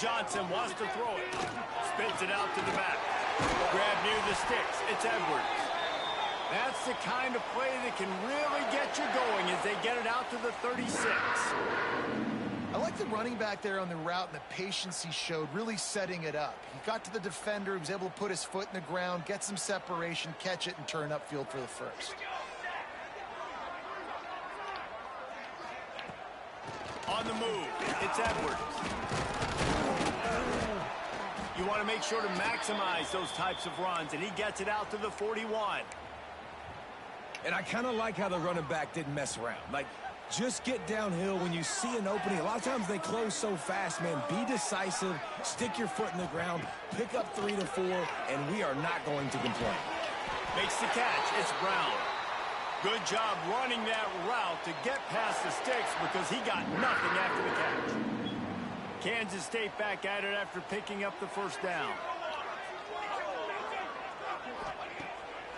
Johnson wants to throw it. Spits it out to the back. Grab near the sticks. It's Edwards. That's the kind of play that can really get you going as they get it out to the 36. I like the running back there on the route and the patience he showed, really setting it up. He got to the defender, he was able to put his foot in the ground, get some separation, catch it, and turn upfield for the first. On the move, it's Edwards. You want to make sure to maximize those types of runs, and he gets it out to the 41. And I kind of like how the running back didn't mess around. Like, just get downhill when you see an opening. A lot of times they close so fast, man. Be decisive, stick your foot in the ground, pick up 3 to 4, and we are not going to complain. Makes the catch. It's Brown. Good job running that route to get past the sticks because he got nothing after the catch. Kansas State back at it after picking up the first down.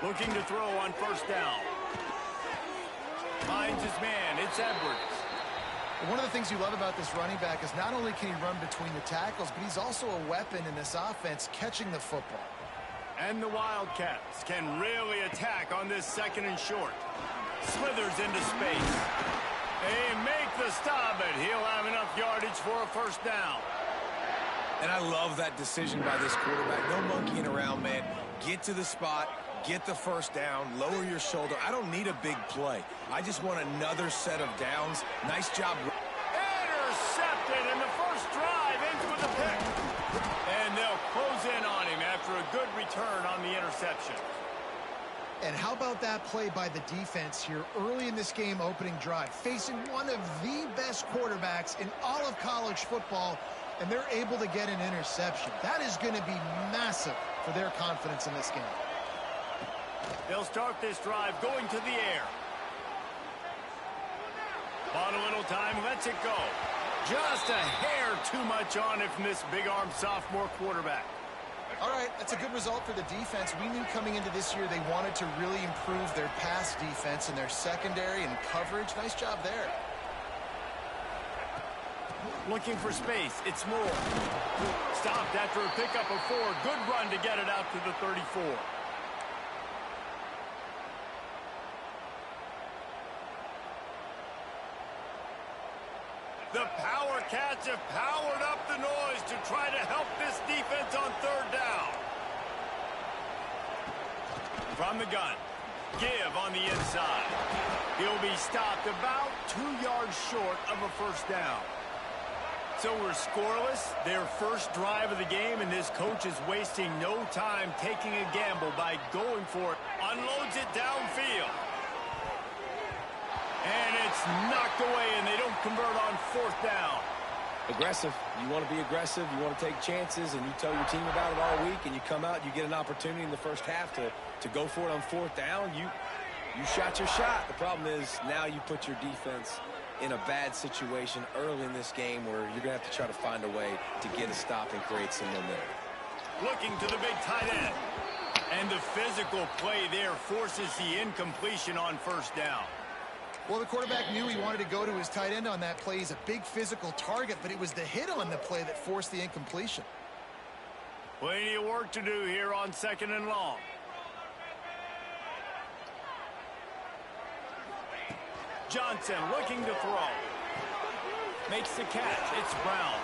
Looking to throw on first down. Finds his man. It's Edwards. One of the things you love about this running back is not only can he run between the tackles, but he's also a weapon in this offense catching the football. And the Wildcats can really attack on this second and short. Slithers into space. They make the stop, but he'll have enough yardage for a first down. And I love that decision by this quarterback. No monkeying around, man. Get to the spot, get the first down, lower your shoulder. I don't need a big play. I just want another set of downs. Nice job. Intercepted, and the first drive ends with a pick. And they'll close in on him after a good return on the interception. And how about that play by the defense here early in this game opening drive, facing one of the best quarterbacks in all of college football, and they're able to get an interception. That is going to be massive for their confidence in this game. They'll start this drive going to the air. Bought a little time, lets it go. Just a hair too much on it from this big-arm sophomore quarterback. All right, that's a good result for the defense. We knew coming into this year they wanted to really improve their pass defense and their secondary and coverage. Nice job there. Looking for space. It's Moore. Stopped after a pickup of 4. Good run to get it out to the 34. The Power Cats have powered up the noise to try to help this defense on third down. From the gun, Give on the inside. He'll be stopped about 2 yards short of a first down. So we're scoreless, their first drive of the game, and this coach is wasting no time taking a gamble by going for it. Unloads it downfield. And it's knocked away, and they don't convert on fourth down. Aggressive. You want to be aggressive. You want to take chances, and you tell your team about it all week, and you come out, you get an opportunity in the first half to go for it on fourth down. You shot your shot. The problem is now you put your defense in a bad situation early in this game where you're going to have to try to find a way to get a stop and create some momentum. Looking to the big tight end. And the physical play there forces the incompletion on first down. Well, the quarterback knew he wanted to go to his tight end on that play. He's a big physical target, but it was the hit on the play that forced the incompletion. Plenty of work to do here on second and long. Johnson looking to throw. Makes the catch. It's Brown.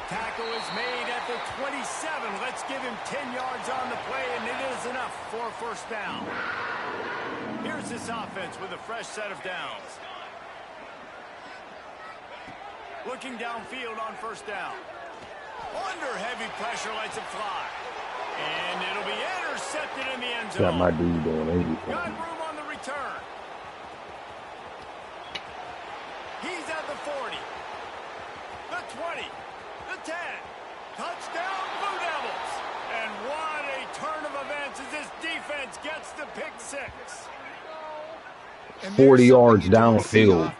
Tackle is made at the 27. Let's give him 10 yards on the play, and it is enough for a first down. Here's this offense with a fresh set of downs. Looking downfield on first down. Under heavy pressure, lets it fly. And it'll be intercepted in the end zone. Got my dude doing everything. Got room on the return. He's at the 40. The 20. The 10. Touchdown, Blue Devils. And what a turn of events as this defense gets the pick six. 40 yards downfield.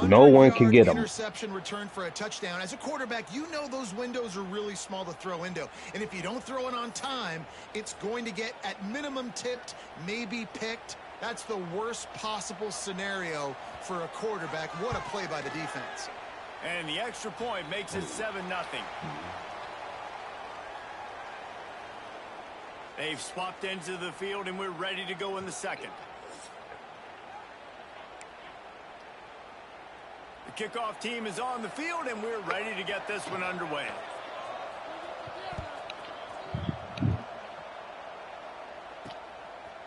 No one can get him. Interception return for a touchdown. As a quarterback, you know those windows are really small to throw into. And if you don't throw it on time, it's going to get at minimum tipped, maybe picked. That's the worst possible scenario for a quarterback. What a play by the defense. And the extra point makes it 7-0. They've swapped ends of the field, and we're ready to go in the second. The kickoff team is on the field, and we're ready to get this one underway.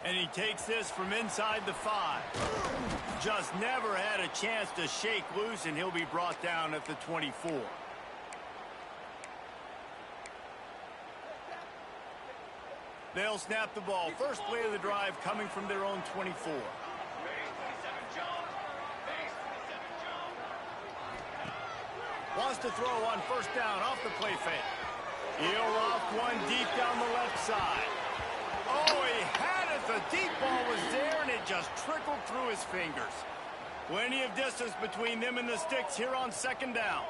And he takes this from inside the 5. Just never had a chance to shake loose, and he'll be brought down at the 24. They'll snap the ball. First play of the drive coming from their own 24. Wants to throw on first down off the play fake. He'll loft one deep down the left side. Oh, he had it. The deep ball was there, and it just trickled through his fingers. Plenty of distance between them and the sticks here on second down.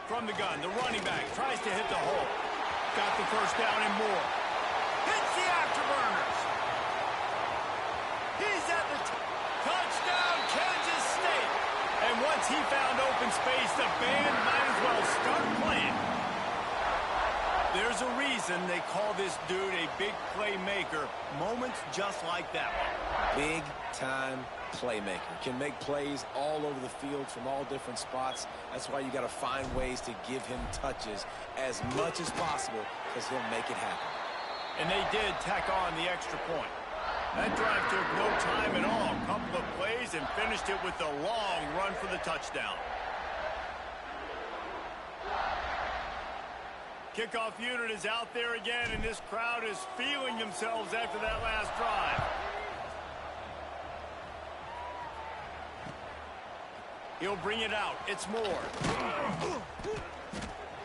From the gun, the running back tries to hit the hole. Got the first down and more. Hits the afterburners. He's at the touchdown, Kansas State. And once he found open space, the band might as well start playing. There's a reason they call this dude a big playmaker. Moments just like that one. Big-time playmaker. Can make plays all over the field from all different spots. That's why you got to find ways to give him touches as much as possible, because he'll make it happen. And they did tack on the extra point. That drive took no time at all. A couple of plays and finished it with a long run for the touchdown. Kickoff unit is out there again, and this crowd is feeling themselves after that last drive. He'll bring it out. It's Moore.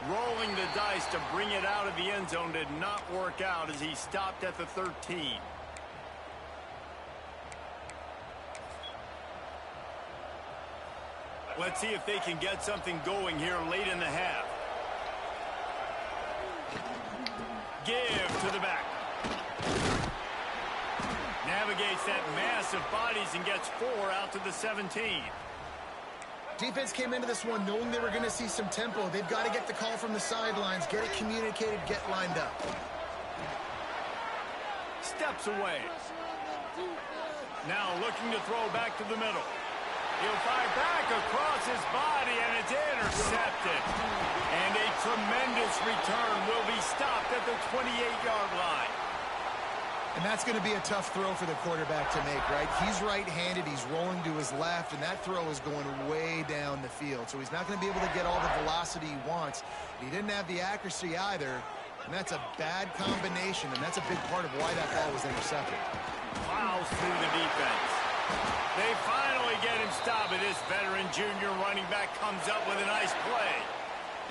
Rolling the dice to bring it out of the end zone did not work out as he stopped at the 13. Let's see if they can get something going here late in the half. Give to the back. Navigates that mass of bodies and gets 4 out to the 17. Defense came into this one knowing they were going to see some tempo. They've got to get the call from the sidelines, get it communicated, get lined up. Steps away. Now looking to throw back to the middle. He'll fire back across his body, and it's intercepted. And a tremendous return will be stopped at the 28-yard line. And that's going to be a tough throw for the quarterback to make, right? He's right-handed, he's rolling to his left, and that throw is going way down the field. So he's not going to be able to get all the velocity he wants. He didn't have the accuracy either, and that's a bad combination, and that's a big part of why that ball was intercepted. Plows through the defense. They finally get him stopped, but this veteran junior running back comes up with a nice play.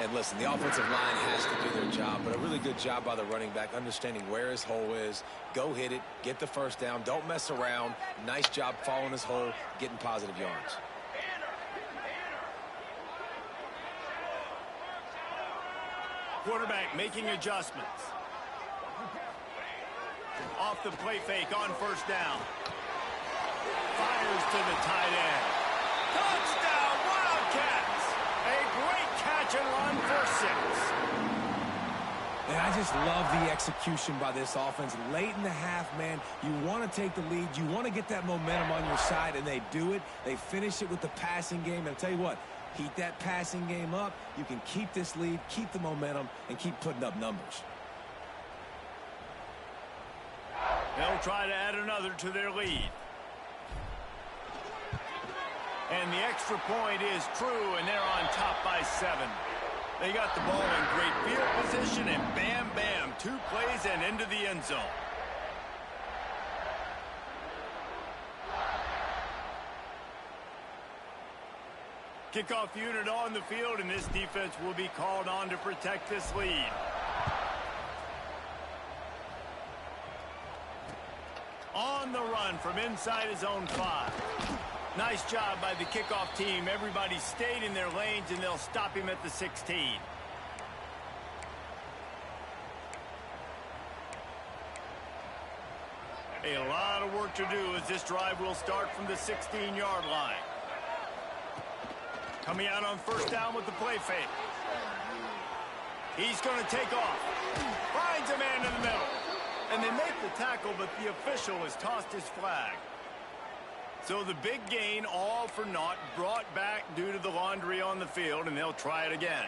And listen, the offensive line has to do their job, but a really good job by the running back understanding where his hole is. Go hit it, get the first down, don't mess around. Nice job following his hole, getting positive yards. Quarterback making adjustments. Off the play fake on first down. Fires to the tight end. Touchdown, Wildcats! A great catch and run for 6. And I just love the execution by this offense. Late in the half, man, you want to take the lead. You want to get that momentum on your side, and they do it. They finish it with the passing game. And I'll tell you what, heat that passing game up. You can keep this lead, keep the momentum, and keep putting up numbers. They'll try to add another to their lead. And the extra point is true, and they're on top by 7. They got the ball in great field position, and bam, bam, 2 plays and into the end zone. Kickoff unit on the field, and this defense will be called on to protect this lead. On the run from inside his own 5. Nice job by the kickoff team. Everybody stayed in their lanes, and they'll stop him at the 16. A lot of work to do as this drive will start from the 16-yard line. Coming out on first down with the play fake. He's going to take off. Finds a man in the middle. And they make the tackle, but the official has tossed his flag. So the big gain, all for naught, brought back due to the laundry on the field, and they'll try it again.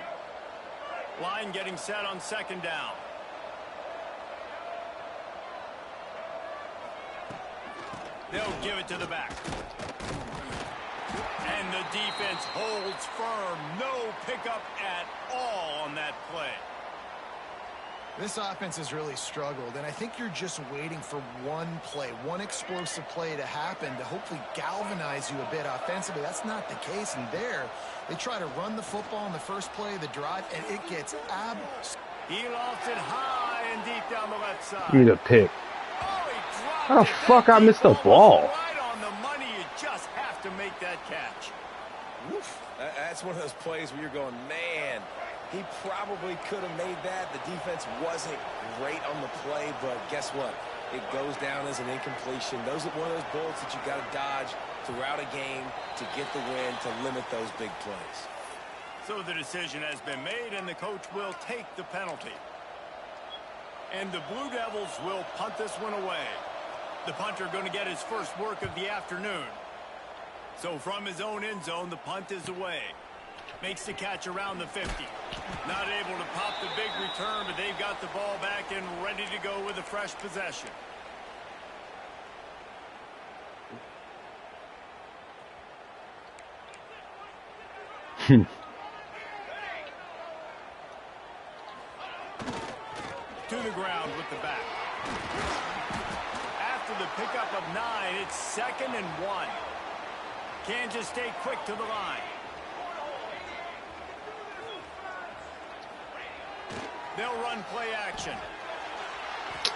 Line getting set on second down. They'll give it to the back. And the defense holds firm. No pickup at all on that play. This offense has really struggled, and I think you're just waiting for one play, one explosive play to happen to hopefully galvanize you a bit offensively. That's not the case, and there they try to run the football in the first play of the drive, and it gets He lost it high and deep down the left side. Need a pick. How the fuck I missed the ball? Right on the money. You just have to make that catch. Woof. That's one of those plays where you're going, man, he probably could have made that. The defense wasn't great on the play, but guess what? It goes down as an incompletion. Those are one of those bullets that you got to dodge throughout a game to get the win, to limit those big plays. So the decision has been made, and the coach will take the penalty. And the Blue Devils will punt this one away. The punter going to get his first work of the afternoon. So from his own end zone, the punt is away. Makes the catch around the 50. Not able to pop the big return, but they've got the ball back and ready to go with a fresh possession. To the ground with the back. After the pickup of 9, it's 2nd and 1. Kansas stay quick to the line. They'll run play action.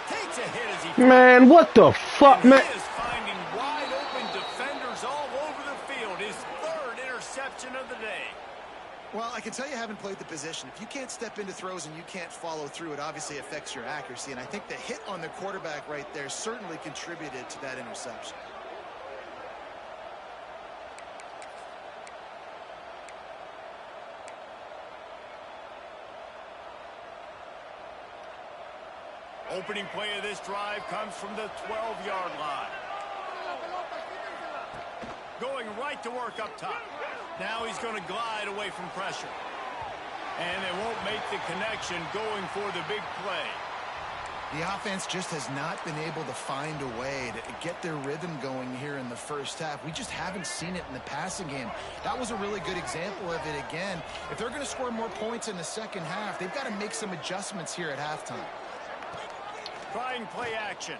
Takes a hit as he... Man, what the fuck, man? He is finding wide open defenders all over the field. His 3rd interception of the day. Well, I can tell you haven't played the position. If you can't step into throws and you can't follow through, it obviously affects your accuracy. And I think the hit on the quarterback right there certainly contributed to that interception. Opening play of this drive comes from the 12-yard line. Going right to work up top. Now he's going to glide away from pressure. And they won't make the connection going for the big play. The offense just has not been able to find a way to get their rhythm going here in the first half. We just haven't seen it in the passing game. That was a really good example of it again. If they're going to score more points in the second half, they've got to make some adjustments here at halftime. Trying play action.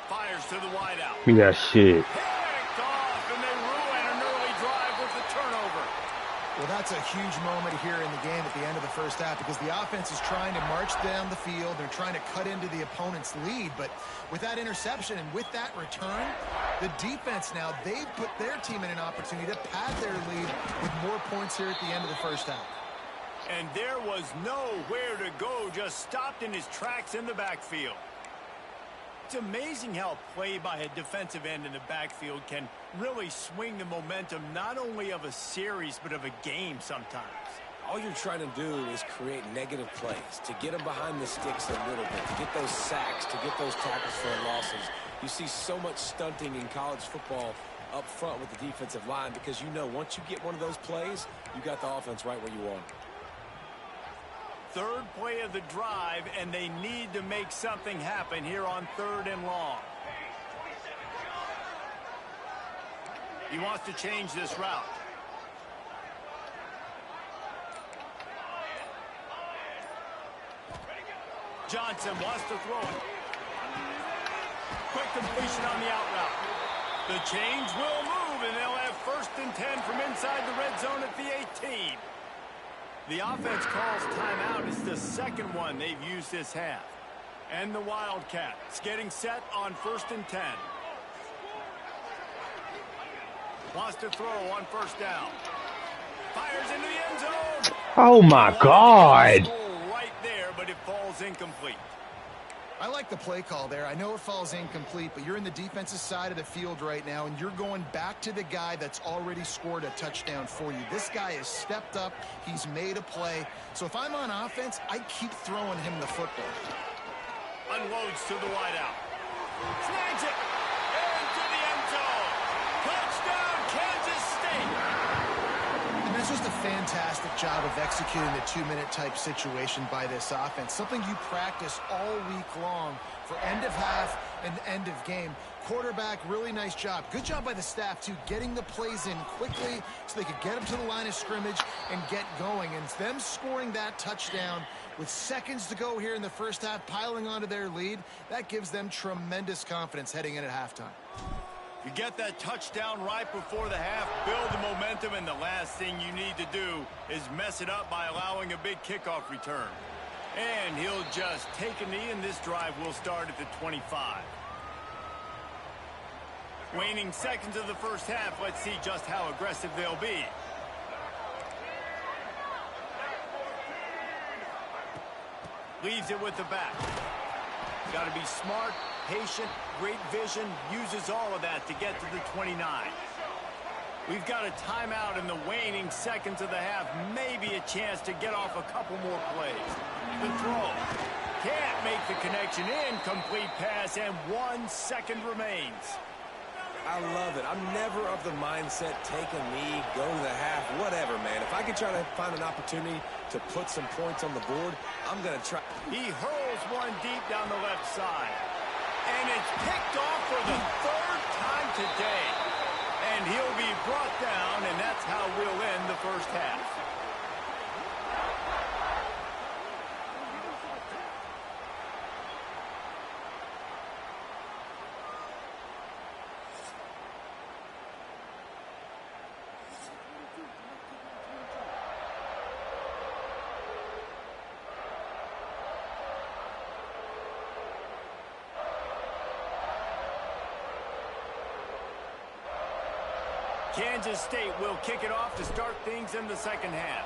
Fires to the wideout. Give me that shit. Picked off, and they ruin an early drive with the turnover. Well, that's a huge moment here in the game at the end of the first half because the offense is trying to march down the field. They're trying to cut into the opponent's lead. But with that interception and with that return, the defense now, they've put their team in an opportunity to pad their lead with more points here at the end of the first half. And there was nowhere to go, just stopped in his tracks in the backfield. It's amazing how play by a defensive end in the backfield can really swing the momentum not only of a series but of a game sometimes. All you're trying to do is create negative plays, to get them behind the sticks a little bit, to get those sacks, to get those tackles for losses. You see so much stunting in college football up front with the defensive line because you know once you get one of those plays, you got the offense right where you want it. 3rd play of the drive, and they need to make something happen here on 3rd and long. He wants to change this route. Johnson wants to throw it. Quick completion on the out route. The change will move, and they'll have 1st and 10 from inside the red zone at the 18. The offense calls timeout. It's the 2nd one they've used this half. And the Wildcats getting set on 1st and 10. Wants to throw on 1st down. Fires into the end zone. Oh, my God. Right there, but it falls incomplete. I like the play call there. I know it falls incomplete, but you're in the defensive side of the field right now, and you're going back to the guy that's already scored a touchdown for you. This guy has stepped up. He's made a play. So if I'm on offense, I keep throwing him the football. Unloads to the wideout. Snags it. Into the end zone. Touchdown, Kansas State. And that's just a fantastic job of executing the two-minute type situation by this offense. Something you practice all week long for end of half and end of game. Quarterback, really nice job. Good job by the staff, too, getting the plays in quickly so they could get them to the line of scrimmage and get going. And them scoring that touchdown with seconds to go here in the first half, piling onto their lead, that gives them tremendous confidence heading in at halftime. You get that touchdown right before the half, build the momentum, and the last thing you need to do is mess it up by allowing a big kickoff return. And he'll just take a knee, and this drive will start at the 25. Waning seconds of the first half, let's see just how aggressive they'll be. Leaves it with the back. Got to be smart, patient, great vision, uses all of that to get to the 29. We've got a timeout in the waning seconds of the half, maybe a chance to get off a couple more plays. The throw. Can't make the connection. Incomplete pass, and 1 second remains. I love it. I'm never of the mindset, take a knee, go to the half, whatever, man. If I can try to find an opportunity to put some points on the board, I'm going to try. He hurls one deep down the left side. And it's picked off for the third time today. And he'll be brought down, and that's how we'll end the first half. Kansas State will kick it off to start things in the second half.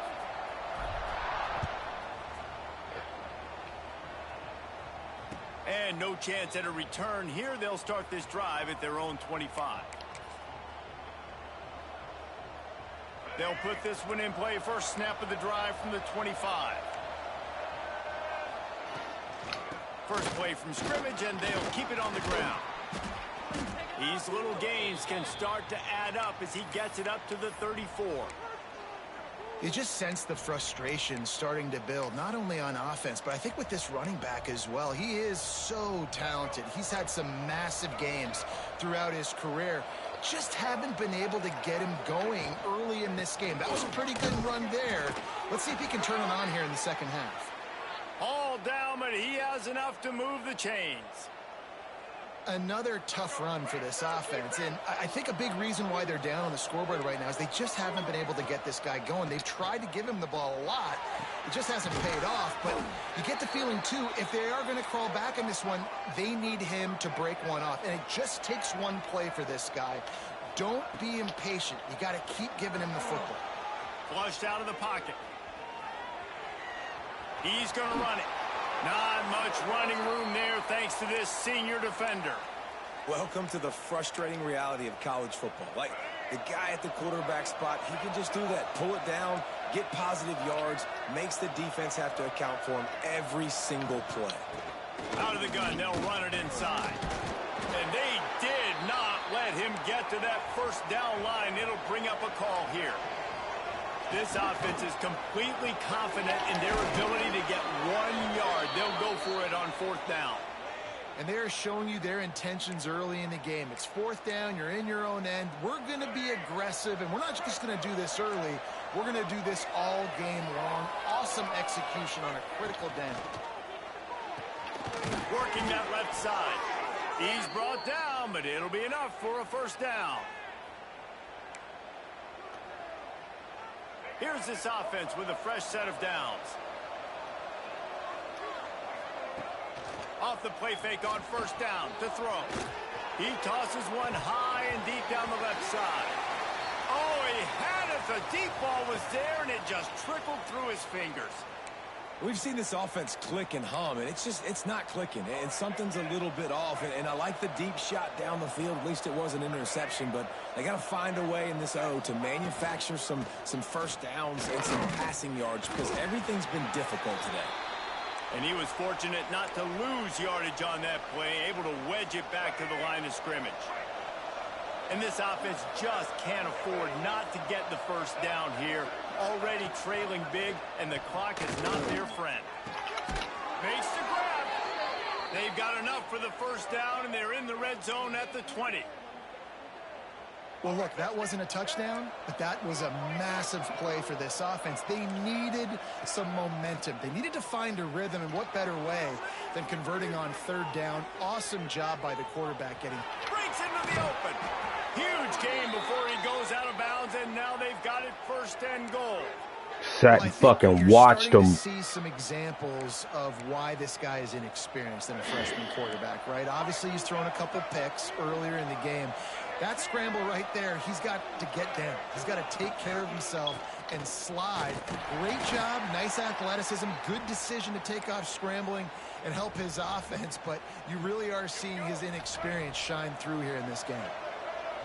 And no chance at a return here. They'll start this drive at their own 25. They'll put this one in play. First snap of the drive from the 25. First play from scrimmage, and they'll keep it on the ground. These little gains can start to add up as he gets it up to the 34. You just sense the frustration starting to build, not only on offense, but I think with this running back as well. He is so talented. He's had some massive games throughout his career. Just haven't been able to get him going early in this game. That was a pretty good run there. Let's see if he can turn it on here in the second half. All down, but he has enough to move the chains. Another tough run for this offense, and I think a big reason why they're down on the scoreboard right now is they just haven't been able to get this guy going. They've tried to give him the ball a lot. It just hasn't paid off, but you get the feeling, too, if they are going to crawl back in this one, they need him to break one off, and it just takes one play for this guy. Don't be impatient. You got to keep giving him the football. Flushed out of the pocket. He's going to run it. Not much running room there thanks to this senior defender. Welcome to the frustrating reality of college football. Like, the guy at the quarterback spot, he can just do that. Pull it down, get positive yards, makes the defense have to account for him every single play. Out of the gun, they'll run it inside. And they did not let him get to that first down line. It'll bring up a call here. This offense is completely confident in their ability to get 1 yard. They'll go for it on fourth down. And they're showing you their intentions early in the game. It's fourth down. You're in your own end. We're going to be aggressive, and we're not just going to do this early. We're going to do this all game long. Awesome execution on a critical down. Working that left side. He's brought down, but it'll be enough for a first down. Here's this offense with a fresh set of downs. Off the play fake on first down to throw. He tosses one high and deep down the left side. Oh, he had it. The deep ball was there, and it just trickled through his fingers. We've seen this offense click and hum, and it's not clicking, and something's a little bit off. And I like the deep shot down the field. At least it was an interception, but they got to find a way in this to manufacture some first downs and some passing yards because everything's been difficult today. And he was fortunate not to lose yardage on that play, able to wedge it back to the line of scrimmage. And this offense just can't afford not to get the first down here. Already trailing big, and the clock is not their friend. Makes the grab. They've got enough for the first down, and they're in the red zone at the 20. Well, look, that wasn't a touchdown, but that was a massive play for this offense. They needed some momentum. They needed to find a rhythm, and what better way than converting on third down. Awesome job by the quarterback getting... Breaks into the open. Huge gain before he goes out of bounds, and now they've got it first and goal. Sat and fucking watched him. See some examples of why this guy is inexperienced in a freshman quarterback, right? Obviously, he's thrown a couple picks earlier in the game. That scramble right there, he's got to get down. He's got to take care of himself and slide. Great job, nice athleticism, good decision to take off scrambling and help his offense, but you really are seeing his inexperience shine through here in this game.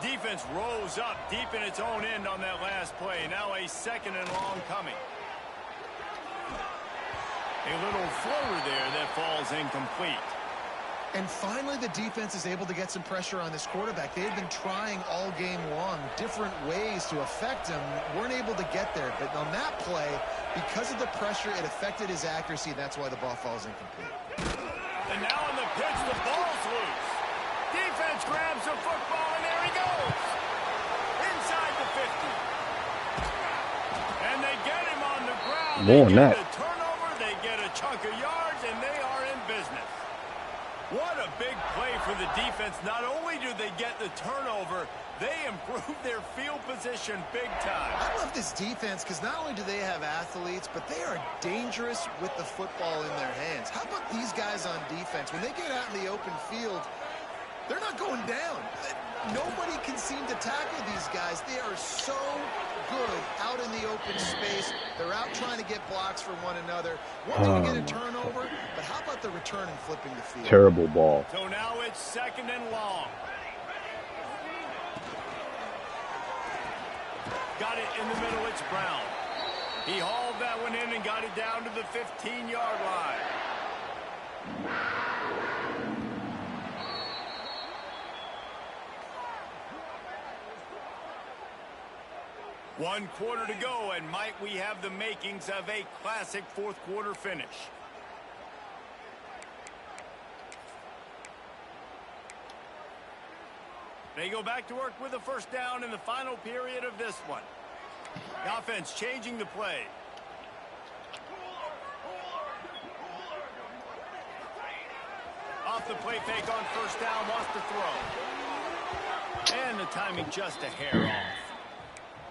Defense rose up deep in its own end on that last play. Now a second and long coming. A little floater there that falls incomplete. And finally, the defense is able to get some pressure on this quarterback. They had been trying all game long, different ways to affect him, weren't able to get there. But on that play, because of the pressure, it affected his accuracy, and that's why the ball falls incomplete. And now on the pitch, the ball's loose. Defense grabs the football, and there he goes. Inside the 50. And they get him on the ground. More than that. They get a turnover, they get a chunk of yards, and they are in business. What a big play for the defense. Not only do they get the turnover, they improve their field position big time. I love this defense because not only do they have athletes, but they are dangerous with the football in their hands. How about these guys on defense? When they get out in the open field, they're not going down. Nobody can seem to tackle these guys. They are so good out in the open space. They're out trying to get blocks for one another. One thing to get a turnover, but how about the return and flipping the field? Terrible ball. So now it's second and long. Got it in the middle. It's Brown. He hauled that one in and got it down to the 15-yard line. One quarter to go, and might we have the makings of a classic fourth quarter finish. They go back to work with a first down in the final period of this one. The offense changing the play. Off the play fake on first down, wants to throw. And the timing just a hair off.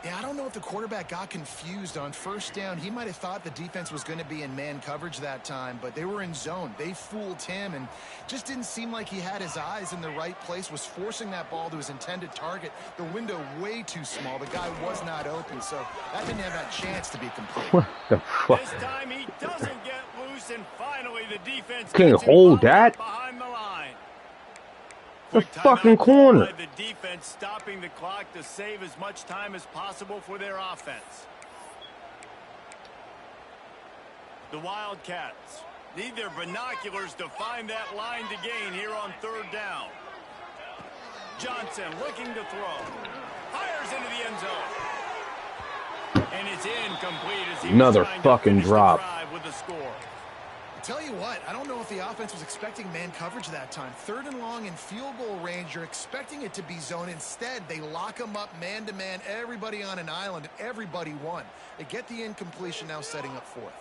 Yeah, I don't know if the quarterback got confused on first down. He might have thought the defense was going to be in man coverage that time, but they were in zone. They fooled him and just didn't seem like he had his eyes in the right place, was forcing that ball to his intended target. The window way too small. The guy was not open, so that didn't have that chance to be complete. What the fuck? This time he doesn't get loose, and finally the defense Can't hold that. Behind the line. The fucking corner. The defense stopping the clock to save as much time as possible for their offense. The Wildcats need their binoculars to find that line to gain here on third down. Johnson looking to throw. Fires into the end zone. And it's incomplete as he Another fucking drop. With the score. Tell you what, I don't know if the offense was expecting man coverage that time. Third and long in field goal range, you're expecting it to be zone. Instead, they lock them up man-to-man, everybody on an island, everybody won. They get the incompletion, now setting up fourth.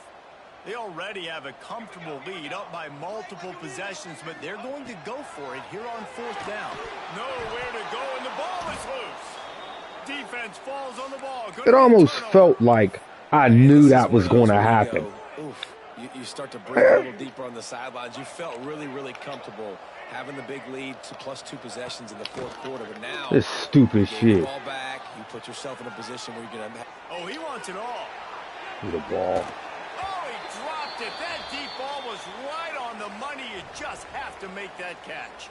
They already have a comfortable lead, up by multiple possessions, but they're going to go for it here on fourth down. Nowhere to go, and the ball is loose. Defense falls on the ball. It almost felt like I knew that was going to happen. Oof. You start to breathe a little deeper on the sidelines. You felt really, really comfortable having the big lead to +2 possessions in the fourth quarter. But now, this stupid shit. Ball back, you put yourself in a position where you're going to. Oh, he wants it all. The ball. Oh, he dropped dropped it. That deep ball was right on the money. You just have to make that catch.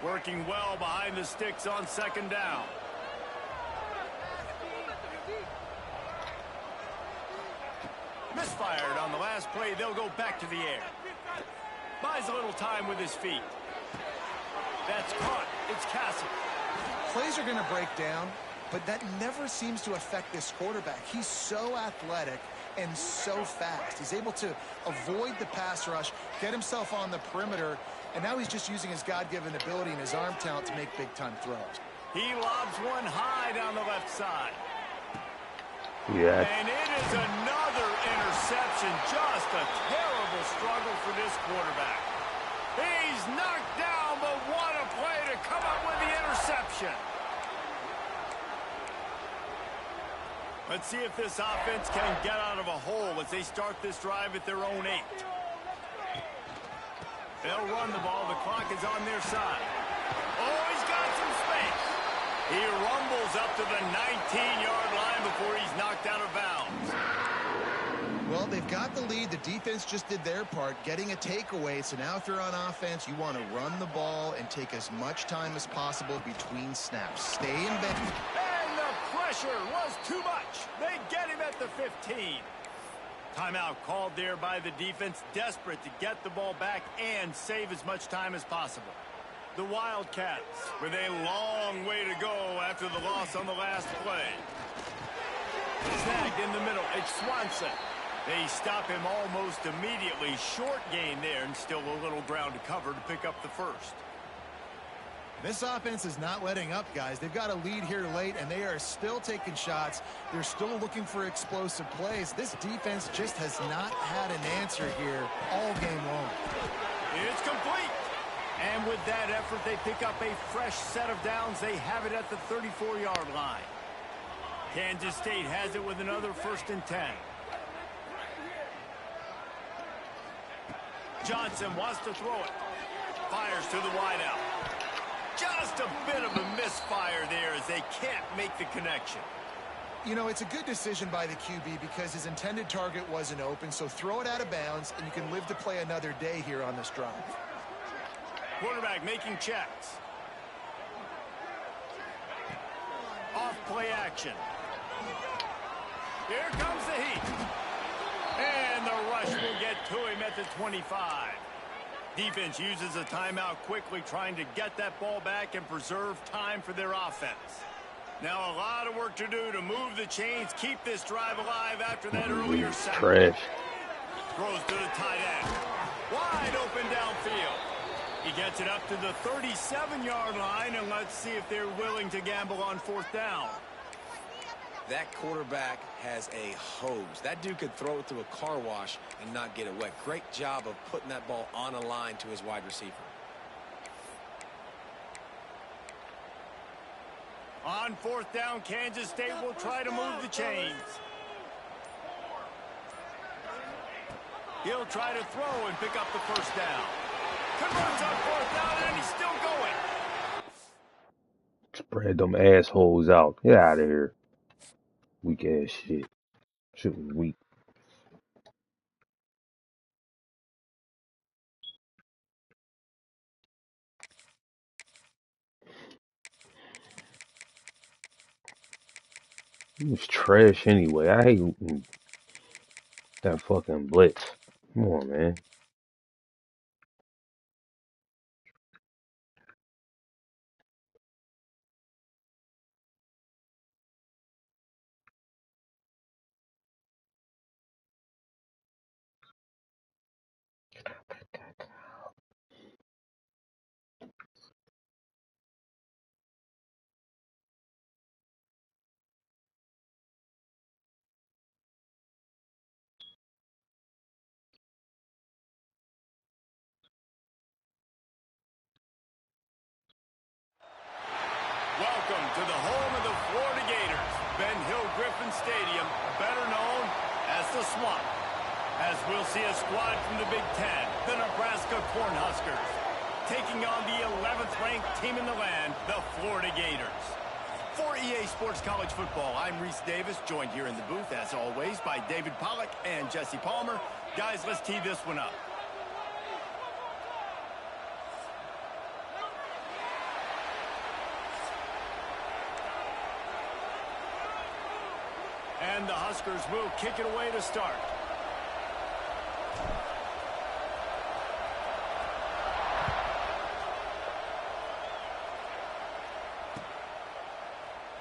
Working well behind the sticks on second down. Misfired on the last play. They'll go back to the air. Buys a little time with his feet. That's caught. It's Castle. Plays are going to break down, but that never seems to affect this quarterback. He's so athletic and so fast. He's able to avoid the pass rush, get himself on the perimeter, and now he's just using his God-given ability and his arm talent to make big-time throws. He lobs one high down the left side. Yeah. And it is another interception. Just a terrible struggle for this quarterback. He's knocked down, but what a play to come up with the interception. Let's see if this offense can get out of a hole as they start this drive at their own 8. They'll run the ball. The clock is on their side. Oh, he's got some space. He rumbles up to the 19-yard line before he's knocked out of bounds. Well, they've got the lead. The defense just did their part, getting a takeaway. So now if you're on offense, you want to run the ball and take as much time as possible between snaps. Stay in bed. And the pressure was too much. They get him at the 15. Timeout called there by the defense, desperate to get the ball back and save as much time as possible. The Wildcats with a long way to go after the loss on the last play. Snagged in the middle. It's Swanson. They stop him almost immediately. Short gain there and still a little ground to cover to pick up the first. This offense is not letting up, guys. They've got a lead here late, and they are still taking shots. They're still looking for explosive plays. This defense just has not had an answer here all game long. It's complete. And with that effort, they pick up a fresh set of downs. They have it at the 34-yard line. Kansas State has it with another 1st and 10. Johnson wants to throw it. Fires to the wideout. Just a bit of a misfire there as they can't make the connection. You know, it's a good decision by the QB because his intended target wasn't open, so throw it out of bounds, and you can live to play another day here on this drive. Quarterback making checks. Off play action. Here comes the heat. And the rush will get to him at the 25. Defense uses a timeout quickly, trying to get that ball back and preserve time for their offense. Now a lot of work to do to move the chains, keep this drive alive after that earlier sack. Trash. Throws to the tight end. Wide open downfield. He gets it up to the 37-yard line, and let's see if they're willing to gamble on 4th down. That quarterback has a hose. That dude could throw it through a car wash and not get it wet. Great job of putting that ball on a line to his wide receiver. On 4th down, Kansas State will try to move the chains. He'll try to throw and pick up the 1st down. Converts on 4th down, and he's still going. Spread them assholes out. Get out of here. Weak ass shit. Shit was weak. It was trash anyway. I hate that fucking blitz. Come on, man. Welcome to the home of the Florida Gators, Ben Hill Griffin Stadium, better known as the Swamp. As we'll see a squad from the Big Ten, the Nebraska Cornhuskers, taking on the 11th-ranked team in the land, the Florida Gators. For EA Sports College Football, I'm Reese Davis, joined here in the booth, as always, by David Pollack and Jesse Palmer. Guys, let's tee this one up. And the Huskers will kick it away to start.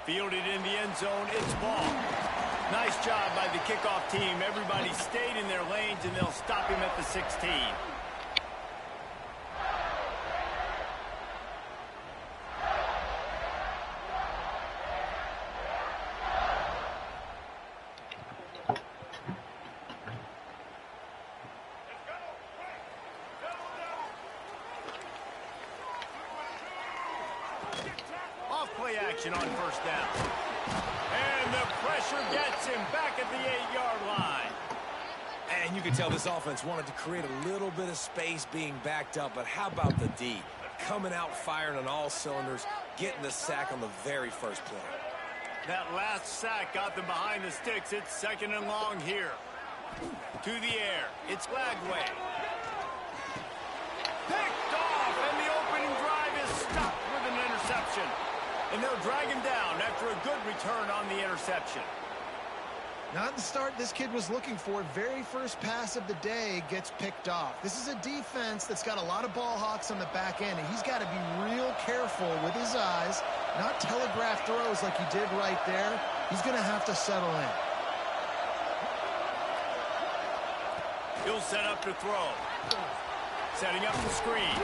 Fielded in the end zone, it's ball. Nice job by the kickoff team. Everybody stayed in their lanes, and they'll stop him at the 16. Off-play action on first down. And the pressure gets him back at the 8-yard line. And you can tell this offense wanted to create a little bit of space being backed up, but how about the D? Coming out firing on all cylinders, getting the sack on the very first play. That last sack got them behind the sticks. It's 2nd and long here. To the air. It's Lagway. Picked off, and the opening drive is stopped with an interception. And they'll drag him down after a good return on the interception. Not the start this kid was looking for. Very first pass of the day gets picked off. This is a defense that's got a lot of ball hawks on the back end, and he's got to be real careful with his eyes, not telegraph throws like he did right there. He's going to have to settle in. He'll set up to throw. Setting up the screen.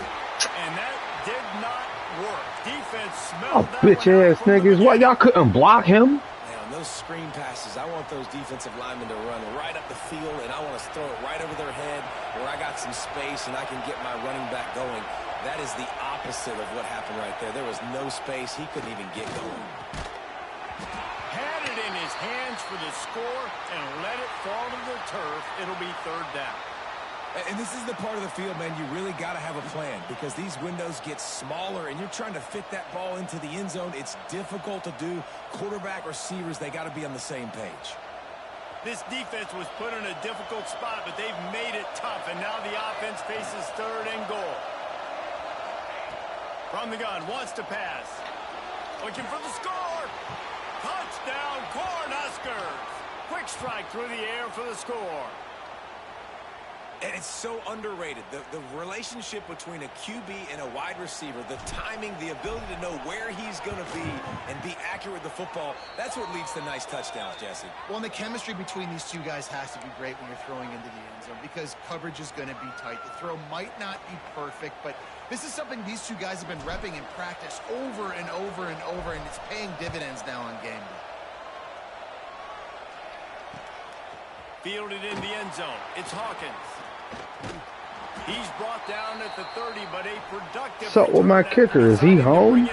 And that did not work. Defense smelled that bitch ass niggas. Why y'all couldn't block him? Man, on those screen passes, I want those defensive linemen to run right up the field, and I want to throw it right over their head where I got some space and I can get my running back going. That is the opposite of what happened right there. There was no space. He couldn't even get going. Had it in his hands for the score and let it fall to the turf. It'll be 3rd down. And this is the part of the field, man, you really got to have a plan because these windows get smaller and you're trying to fit that ball into the end zone. It's difficult to do. Quarterback, receivers, they got to be on the same page. This defense was put in a difficult spot, but they've made it tough, and now the offense faces 3rd and goal. From the gun, wants to pass. Looking for the score. Touchdown, Cornhuskers. Quick strike through the air for the score. And it's so underrated. The relationship between a QB and a wide receiver, the timing, the ability to know where he's going to be and be accurate with the football, that's what leads to nice touchdowns, Jesse. Well, and the chemistry between these two guys has to be great when you're throwing into the end zone because coverage is going to be tight. The throw might not be perfect, but this is something these two guys have been repping in practice over and over and over, and it's paying dividends now on game day. Fielded in the end zone. It's Hawkins. He's brought down at the 30, but a productive... So with my kicker, is he home?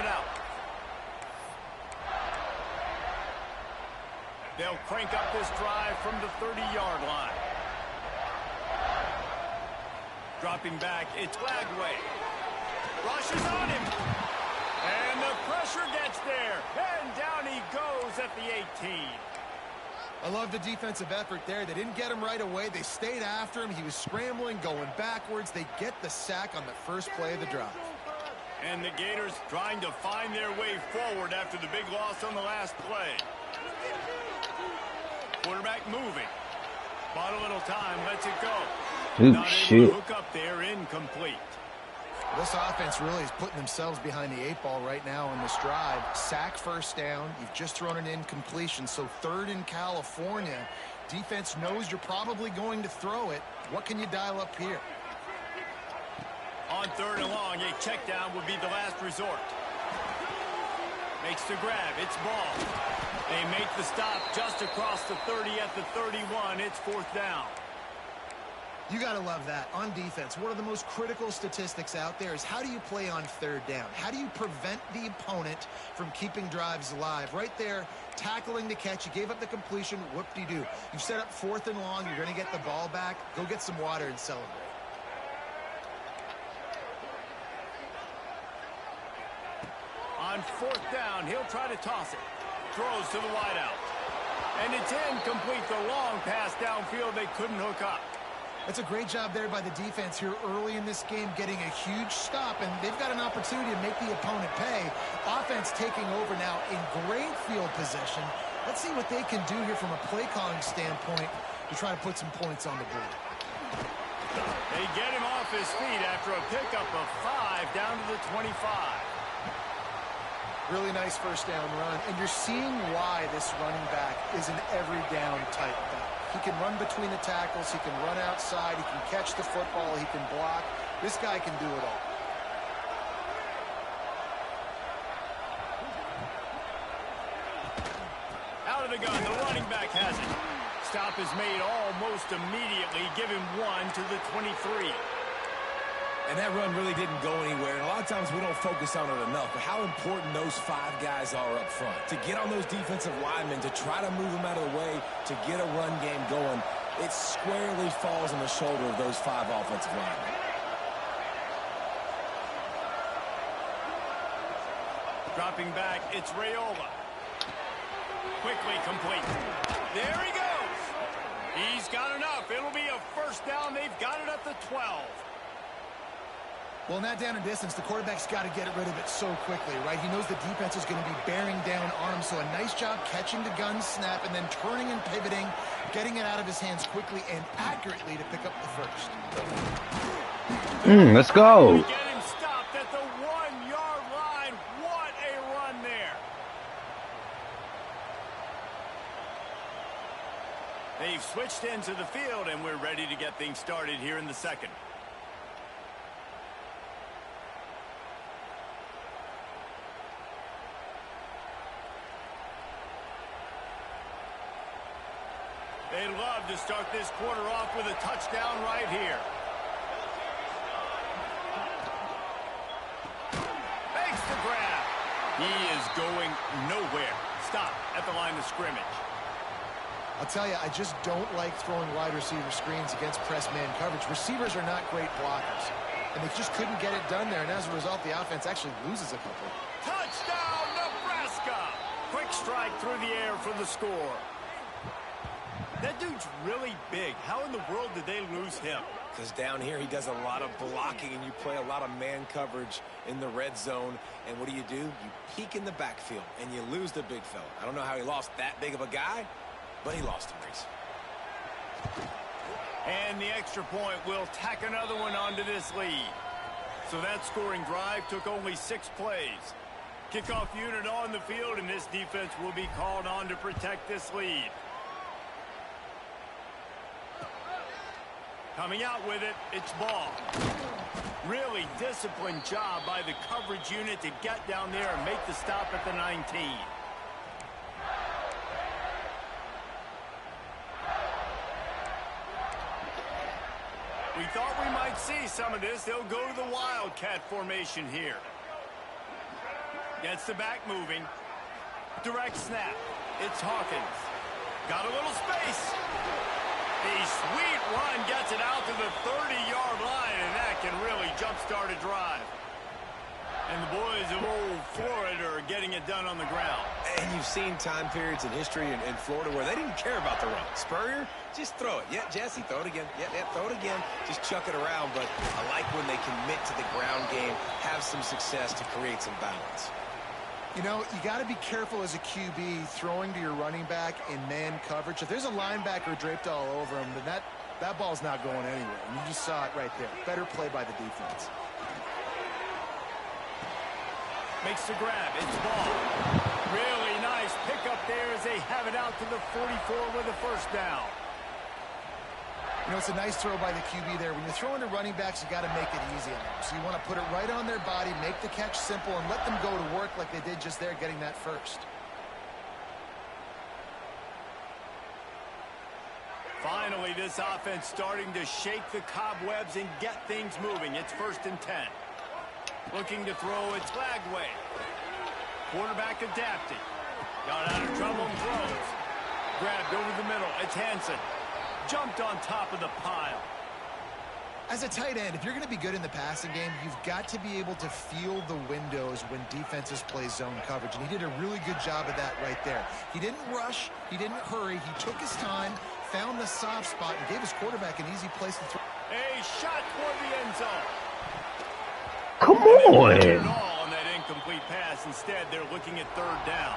They'll crank up this drive from the 30-yard line. Dropping back, it's Lagway. Rushes on him. And the pressure gets there. And down he goes at the 18. I love the defensive effort there. They didn't get him right away. They stayed after him. He was scrambling, going backwards. They get the sack on the first play of the drive. And the Gators trying to find their way forward after the big loss on the last play. Quarterback moving. Bought a little time, lets it go. Not able to hook up there, incomplete. This offense really is putting themselves behind the 8 ball right now on this drive. Sack, first down. You've just thrown an incompletion, so 3rd in California. Defense knows you're probably going to throw it. What can you dial up here? On 3rd and long, a check down would be the last resort. Makes the grab. It's ball. They make the stop just across the 30 at the 31. It's 4th down. You got to love that. On defense, one of the most critical statistics out there is how do you play on 3rd down? How do you prevent the opponent from keeping drives alive? Right there, tackling the catch. You gave up the completion. Whoop-de-doo. You've set up 4th and long. You're going to get the ball back. Go get some water and celebrate. On 4th down, he'll try to toss it. Throws to the wideout. And it's incomplete. The long pass downfield they couldn't hook up. That's a great job there by the defense here early in this game, getting a huge stop, and they've got an opportunity to make the opponent pay. Offense taking over now in great field position. Let's see what they can do here from a play calling standpoint to try to put some points on the board. They get him off his feet after a pickup of 5 down to the 25. Really nice first down run, and you're seeing why this running back is an every down type back. He can run between the tackles, he can run outside, he can catch the football, he can block. This guy can do it all. Out of the gun, the running back has it. Stop is made almost immediately. Give him 1 to the 23. And that run really didn't go anywhere. And a lot of times we don't focus on it enough. But how important those 5 guys are up front. To get on those defensive linemen, to try to move them out of the way, to get a run game going, it squarely falls on the shoulder of those 5 offensive linemen. Dropping back, it's Raiola. Quickly complete. There he goes. He's got enough. It'll be a first down. They've got it at the 12. Well, in that down and distance, the quarterback's got to get rid of it so quickly, right? He knows the defense is going to be bearing down on him, so a nice job catching the gun snap and then turning and pivoting, getting it out of his hands quickly and accurately to pick up the first. Let's go. Get him stopped at the 1-yard line. What a run there. They've switched into the field, and we're ready to get things started here in the second. They'd love to start this quarter off with a touchdown right here. Makes the grab. He is going nowhere. Stop at the line of scrimmage. I'll tell you, I just don't like throwing wide receiver screens against press man coverage. Receivers are not great blockers, and they just couldn't get it done there, and as a result, the offense actually loses a couple. Touchdown, Nebraska! Quick strike through the air for the score. That dude's really big. How in the world did they lose him? Because down here he does a lot of blocking, and you play a lot of man coverage in the red zone. And what do? You peek in the backfield, and you lose the big fella. I don't know how he lost that big of a guy, but he lost him, Reese. And the extra point will tack another one onto this lead. So that scoring drive took only 6 plays. Kickoff unit on the field, and this defense will be called on to protect this lead. Coming out with it, it's Ball. Really disciplined job by the coverage unit to get down there and make the stop at the 19. We thought we might see some of this. They'll go to the Wildcat formation here. Gets the back moving. Direct snap. It's Hawkins. Got a little space. A sweet run gets it out to the 30-yard line, and that can really jumpstart a drive. And the boys of old Florida are getting it done on the ground. And you've seen time periods in history in Florida where they didn't care about the run. Spurrier, just throw it. Yeah, Jesse, throw it again. Yeah, throw it again. Just chuck it around. But I like when they commit to the ground game, have some success to create some balance. You know, you got to be careful as a QB throwing to your running back in man coverage. If there's a linebacker draped all over him, then that ball's not going anywhere. And you just saw it right there. Better play by the defense. Makes the grab. It's Ball. Really nice pickup there as they have it out to the 44 with a first down. You know, it's a nice throw by the QB there. When you're throwing to running backs, you got to make it easy on them. So you want to put it right on their body, make the catch simple, and let them go to work like they did just there, getting that first. Finally, this offense starting to shake the cobwebs and get things moving. It's 1st and 10. Looking to throw, it's Lagway. Quarterback adapting. Got out of trouble and throws. Grabbed over the middle. It's Hansen. Jumped on top of the pile. As a tight end, if you're going to be good in the passing game, you've got to be able to feel the windows when defenses play zone coverage. And he did a really good job of that right there. He didn't rush. He didn't hurry. He took his time, found the soft spot and gave his quarterback an easy place to throw. A shot toward the end zone. Come And on. all on that incomplete pass. Instead, they're looking at third down.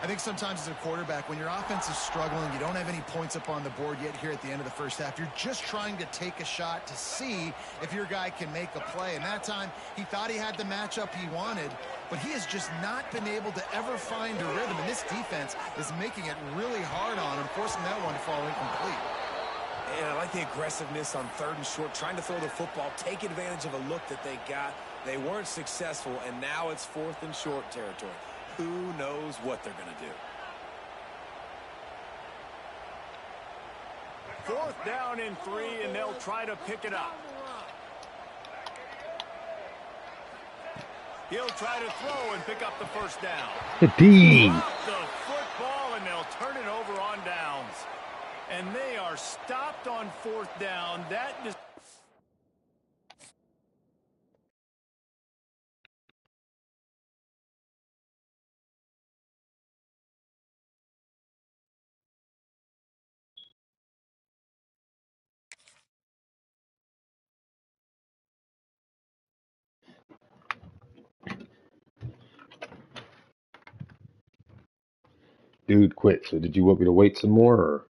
I think sometimes as a quarterback, when your offense is struggling, you don't have any points up on the board yet here at the end of the first half. You're just trying to take a shot to see if your guy can make a play. And that time, he thought he had the matchup he wanted, but he has just not been able to ever find a rhythm. And this defense is making it really hard on him, forcing that one to fall incomplete. And I like the aggressiveness on 3rd and short, trying to throw the football, take advantage of a look that they got. They weren't successful, and now it's 4th and short territory. Who knows what they're going to do? 4th down and 3, and they'll try to pick it up. He'll try to throw and pick up the first down. D. Drop the football, and they'll turn it over on downs. And they are stopped on 4th down. That is... Dude quit. So did you want me to wait some more? Or?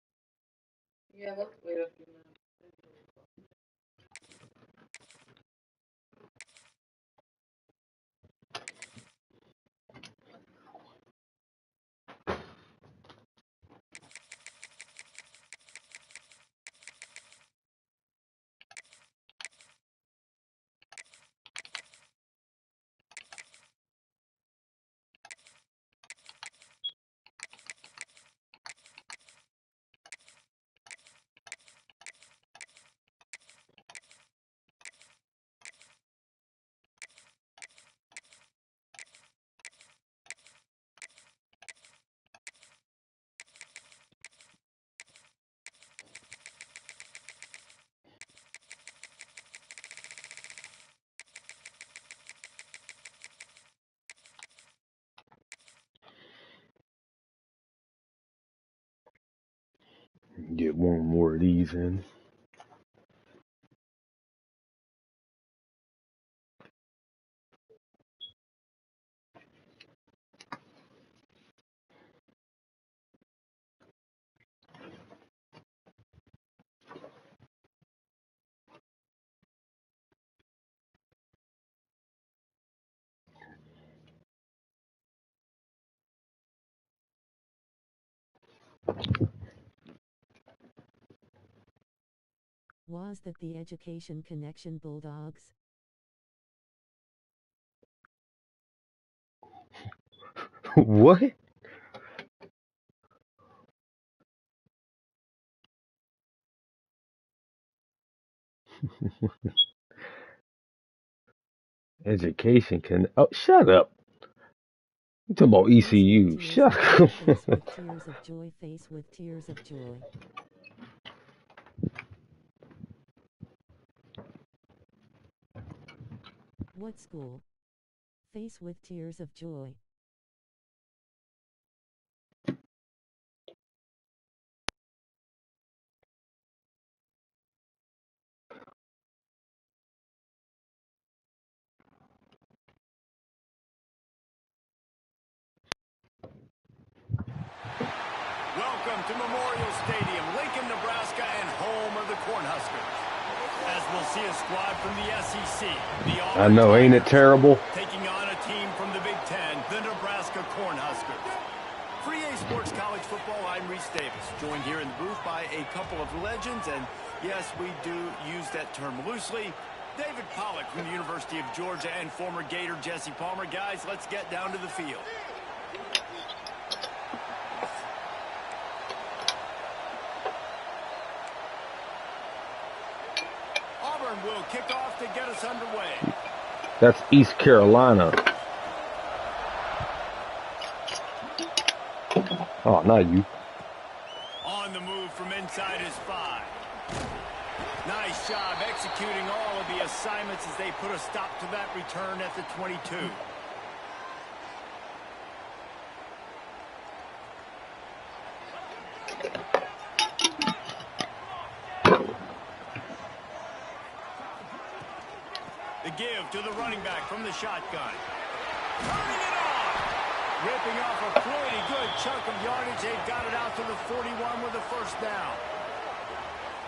Get one more of these in. Was that the Education Connection Bulldogs? What? Education can. Oh, shut up. You talking about ECU? Shut up. Face with tears of joy. Face with tears of joy. What school? Face with tears of joy. Welcome to Memorial Stadium, Lincoln, Nebraska, and home of the Cornhuskers. As we'll see a squad from the SEC. The I know, ain't it terrible? taking on a team from the Big Ten, the Nebraska Cornhuskers. For EA Sports College Football, I'm Reese Davis, joined here in the booth by a couple of legends, and yes, we do use that term loosely. David Pollack from the University of Georgia and former Gator Jesse Palmer. Guys, let's get down to the field. Auburn will kick off to get us underway. That's East Carolina. Oh, not you. On the move from inside his 5. Nice job executing all of the assignments as they put a stop to that return at the 22. to the running back from the shotgun. Turning it on. Ripping off a pretty good chunk of yardage. They've got it out to the 41 with a first down.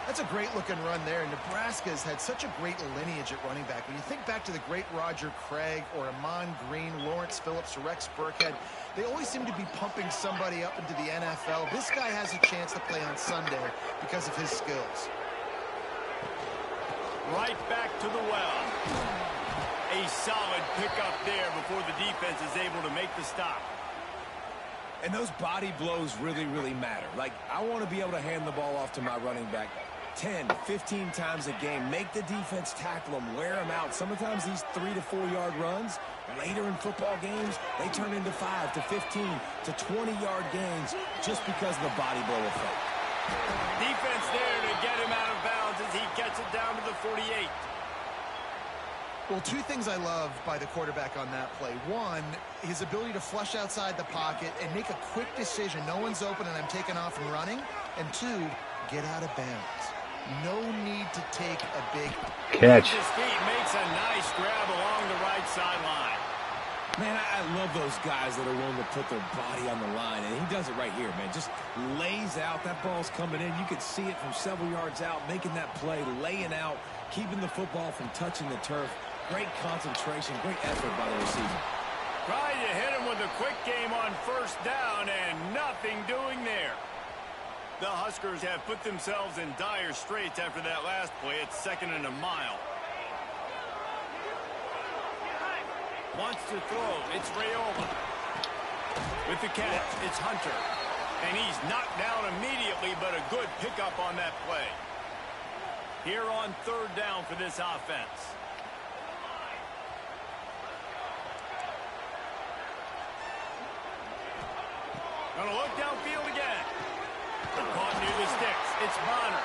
That's a great-looking run there. Nebraska's had such a great lineage at running back. When you think back to the great Roger Craig or Amon Green, Lawrence Phillips, or Rex Burkhead, they always seem to be pumping somebody up into the NFL. This guy has a chance to play on Sunday because of his skills. Right back to the well. A solid pickup there before the defense is able to make the stop. And those body blows really, really matter. Like, I want to be able to hand the ball off to my running back 10, 15 times a game. Make the defense tackle them, wear them out. Sometimes these 3 to 4 yard runs, later in football games, they turn into 5 to 15 to 20 yard gains just because of the body blow effect. Defense there to get him out of bounds as he gets it down to the 48. Well, two things I love by the quarterback on that play. One, his ability to flush outside the pocket and make a quick decision. No one's open and I'm taking off and running. And two, get out of bounds. No need to take a big catch. His feet makes a nice grab along the right sideline. Man, I love those guys that are willing to put their body on the line, and he does it right here, man. Just lays out. That ball's coming in. You can see it from several yards out, making that play, laying out, keeping the football from touching the turf. Great concentration, great effort by the receiver. Trying to hit him with a quick game on first down, and nothing doing there. The Huskers have put themselves in dire straits after that last play. It's 2nd and a mile. Wants to throw. It's Raiola. With the catch, it's Hunter. And he's knocked down immediately, but a good pickup on that play. Here on 3rd down for this offense. Gonna look downfield again. Caught near the sticks. It's Bonner.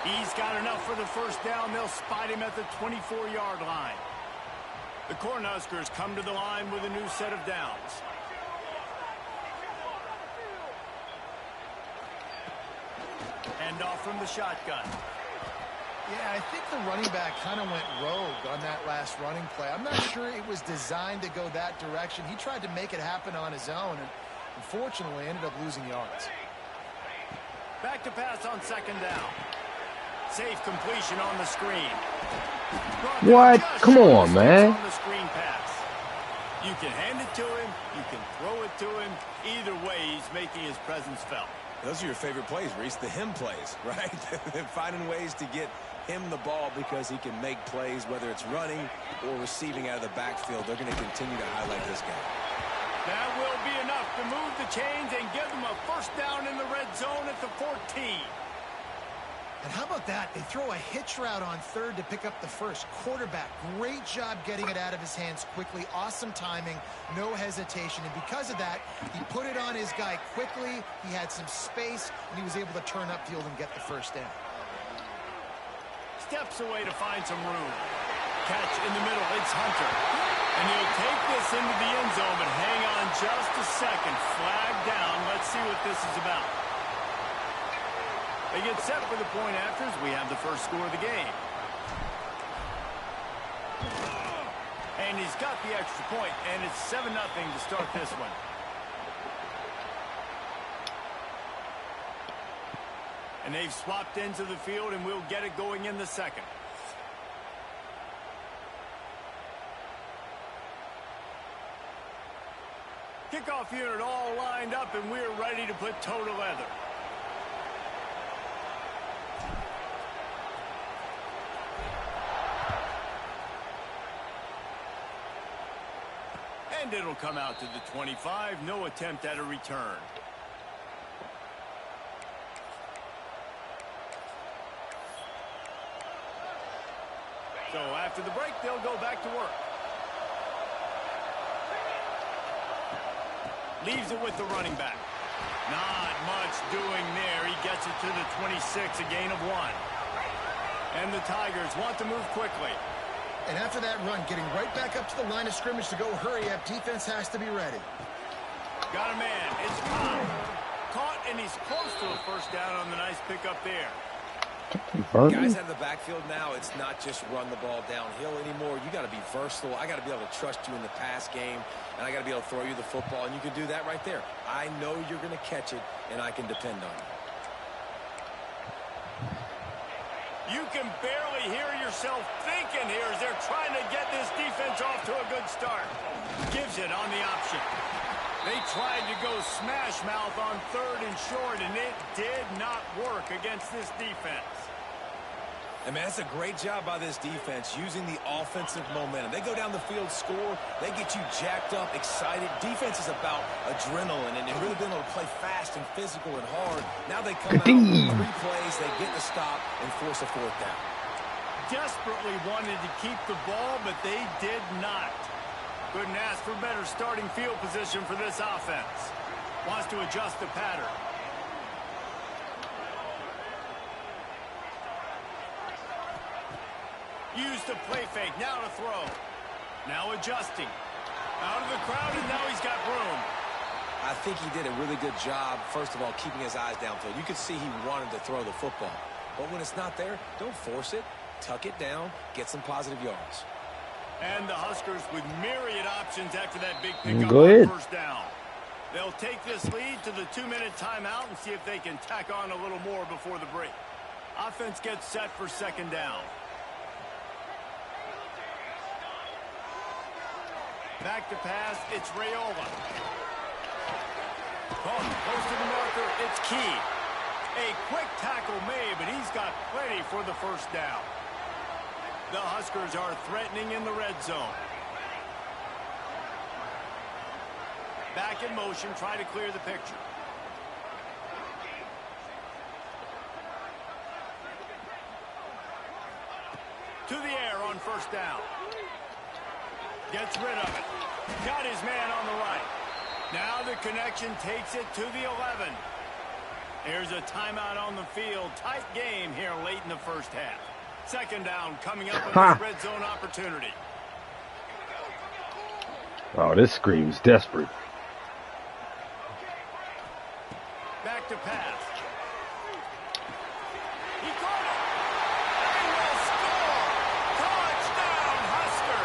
He's got enough for the first down. They'll spot him at the 24-yard line. The Cornhuskers come to the line with a new set of downs. Hand off from the shotgun. Yeah, I think the running back kind of went rogue on that last running play. I'm not sure it was designed to go that direction. He tried to make it happen on his own, and unfortunately ended up losing yards. Back to pass on 2nd down. Safe completion on the screen. What? Come on, man. On the screen pass. You can hand it to him. You can throw it to him. Either way, he's making his presence felt. Those are your favorite plays, Reese, the him plays, right? Finding ways to get him the ball because he can make plays, whether it's running or receiving out of the backfield. They're going to continue to highlight this guy. That will be enough to move the chains and give them a first down in the red zone at the 14. And how about that? They throw a hitch route on 3rd to pick up the first. Quarterback, great job getting it out of his hands quickly. Awesome timing, no hesitation. And because of that, he put it on his guy quickly. He had some space, and he was able to turn upfield and get the first down. Steps away to find some room. Catch in the middle. It's Hunter. And he'll take this into the end zone, but hang on just a second. Flag down. Let's see what this is about. They get set for the point afters. We have the first score of the game. And he's got the extra point, and it's 7-0 to start this one. And they've swapped into the field, and we'll get it going in the second. Kickoff unit all lined up, and we're ready to put toe to leather. And it'll come out to the 25. No attempt at a return. So after the break, they'll go back to work. Leaves it with the running back. Not much doing there. He gets it to the 26, a gain of 1. And the Tigers want to move quickly. And after that run, getting right back up to the line of scrimmage to go hurry up, defense has to be ready. Got a man. It's Cobb. Caught, and he's close to a first down on the nice pickup there. Guys out of the backfield now, it's not just run the ball downhill anymore. You got to be versatile. I got to be able to trust you in the pass game, and I got to be able to throw you the football, and you can do that right there. I know you're going to catch it, and I can depend on you. You can barely hear yourself thinking here as they're trying to get this defense off to a good start. Gives it on the option. They tried to go smash mouth on 3rd and short, and it did not work against this defense. And, man, that's a great job by this defense using the offensive momentum. They go down the field, score, they get you jacked up, excited. Defense is about adrenaline and really being able to play fast and physical and hard. Now they come out, 3 plays, they get the stop and force a 4th down. Desperately wanted to keep the ball, but they did not. Couldn't ask for better starting field position for this offense. Wants to adjust the pattern. Used the play fake, now to throw. Now adjusting. Out of the crowd, and now he's got room. I think he did a really good job, first of all, keeping his eyes downfield. You could see he wanted to throw the football. But when it's not there, don't force it. Tuck it down, get some positive yards. And the Huskers with myriad options after that big pickup on first down. They'll take this lead to the 2-minute timeout and see if they can tack on a little more before the break. Offense gets set for 2nd down. Back to pass, it's Raiola. Caught close to the marker, it's Key. A quick tackle made, but he's got plenty for the first down. The Huskers are threatening in the red zone. Back in motion, try to clear the picture. To the air on 1st down. Gets rid of it. Got his man on the right. Now the connection takes it to the 11. Here's a timeout on the field. Tight game here late in the first half. 2nd down coming up with this red zone opportunity. Oh, this screams desperate. Back to pass. He caught it. And will score. Touchdown, Husker.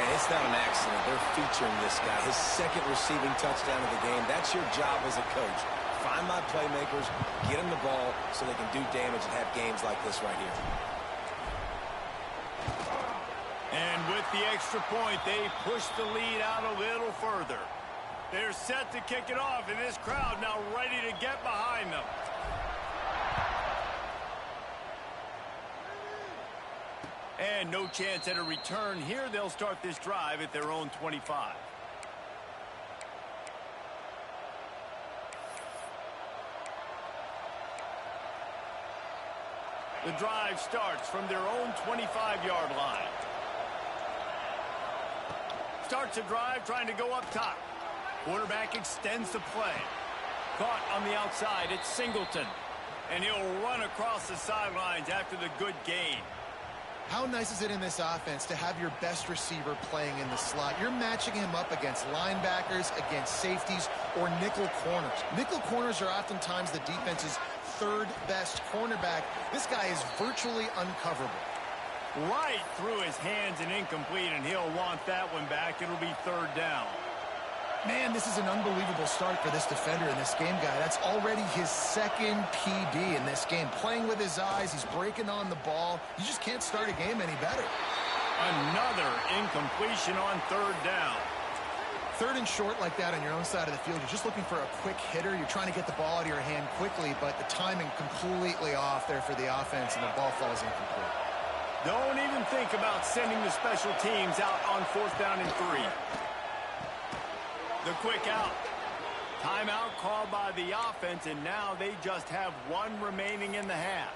And it's not an accident. They're featuring this guy. His 2nd receiving touchdown of the game. That's your job as a coach. Find my playmakers, get them the ball so they can do damage and have games like this right here. And with the extra point, they push the lead out a little further. They're set to kick it off, and this crowd now ready to get behind them. And no chance at a return here. They'll start this drive at their own 25. The drive starts from their own 25-yard line. Starts a drive trying to go up top. Quarterback extends the play. Caught on the outside, it's Singleton. And he'll run across the sidelines after the good gain. How nice is it in this offense to have your best receiver playing in the slot? You're matching him up against linebackers, against safeties, or nickel corners. Nickel corners are oftentimes the defense's 3rd best cornerback. This guy is virtually uncoverable. Right through his hands and incomplete, and he'll want that one back. It'll be 3rd down. Man, this is an unbelievable start for this defender in this game, guy. That's already his 2nd PD in this game. Playing with his eyes, he's breaking on the ball. You just can't start a game any better. Another incompletion on 3rd down. 3rd and short like that on your own side of the field. You're just looking for a quick hitter. You're trying to get the ball out of your hand quickly, but the timing completely off there for the offense, and the ball falls incomplete. Don't even think about sending the special teams out on 4th down and 3. The quick out. Timeout called by the offense, and now they just have 1 remaining in the half.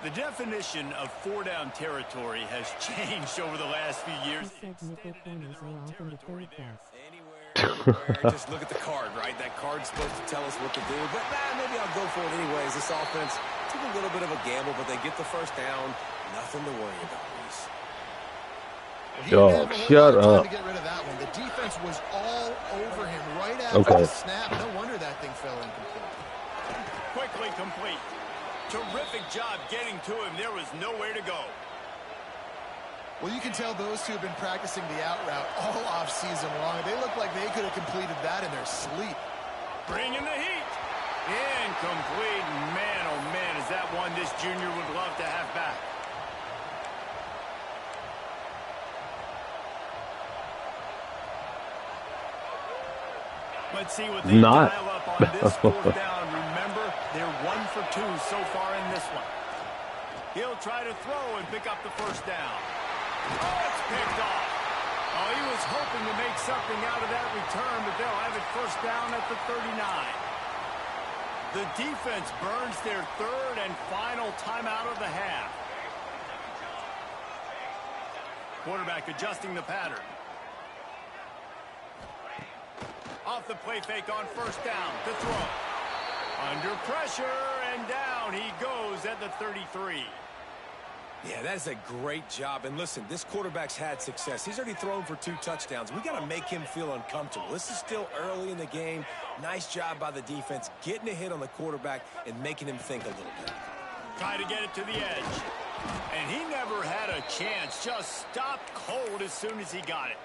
The definition of 4-down territory has changed over the last few years. He said nickel corners are often the 3rd best. Anywhere, just look at the card, right? That card's supposed to tell us what to do, but maybe I'll go for it anyways. This offense took a little bit of a gamble, but they get the first down. Nothing to worry about, Reese. Well, shut up. To get rid of that one. The defense was all over him right after the snap. No wonder that thing fell incomplete. Quickly complete. Terrific job getting to him. There was nowhere to go. Well, you can tell those two have been practicing the out route all off season long. They look like they could have completed that in their sleep. Bringing the heat. Incomplete. Man, oh man, is that one this junior would love to have back. Let's see what they Not. dial up on this fourth down. Remember, they're 1 for 2 so far in this one. He'll try to throw and pick up the first down. Oh, it's picked off. Oh, he was hoping to make something out of that return, but they'll have it first down at the 39. The defense burns their third and final timeout of the half. Quarterback adjusting the pattern. Off the play fake on first down to throw. Under pressure, and down he goes at the 33. Yeah, that is a great job. And listen, this quarterback's had success. He's already thrown for 2 touchdowns. We got to make him feel uncomfortable. This is still early in the game. Nice job by the defense, getting a hit on the quarterback and making him think a little bit. Try to get it to the edge. And he never had a chance. Just stopped cold as soon as he got it.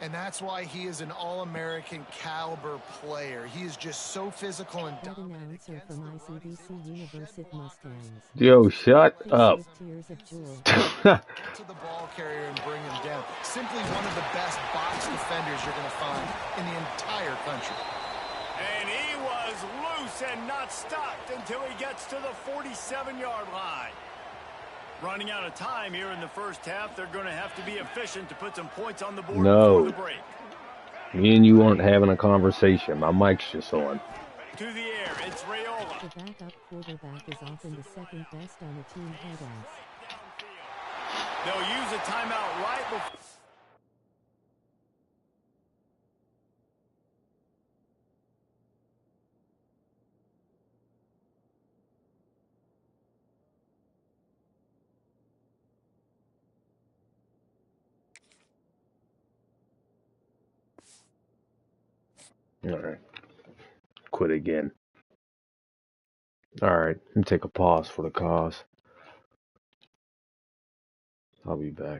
And that's why he is an all-American caliber player. He is just so physical and That dominant. announcer from ICBC University Mustangs. Yo, shut Face up. with tears of joy. Get to the ball carrier and bring him down. Simply one of the best box defenders you're going to find in the entire country. And he was loose and not stopped until he gets to the 47-yard line. Running out of time here in the first half. They're going to have to be efficient to put some points on the board No. before the break. Me and you aren't having a conversation. My mic's just on. To the air, it's Raiola. The backup quarterback is often the second best on a team head ice. They'll use a timeout right before. All right. Quit again. All right. Let me take a pause for the cause. I'll be back.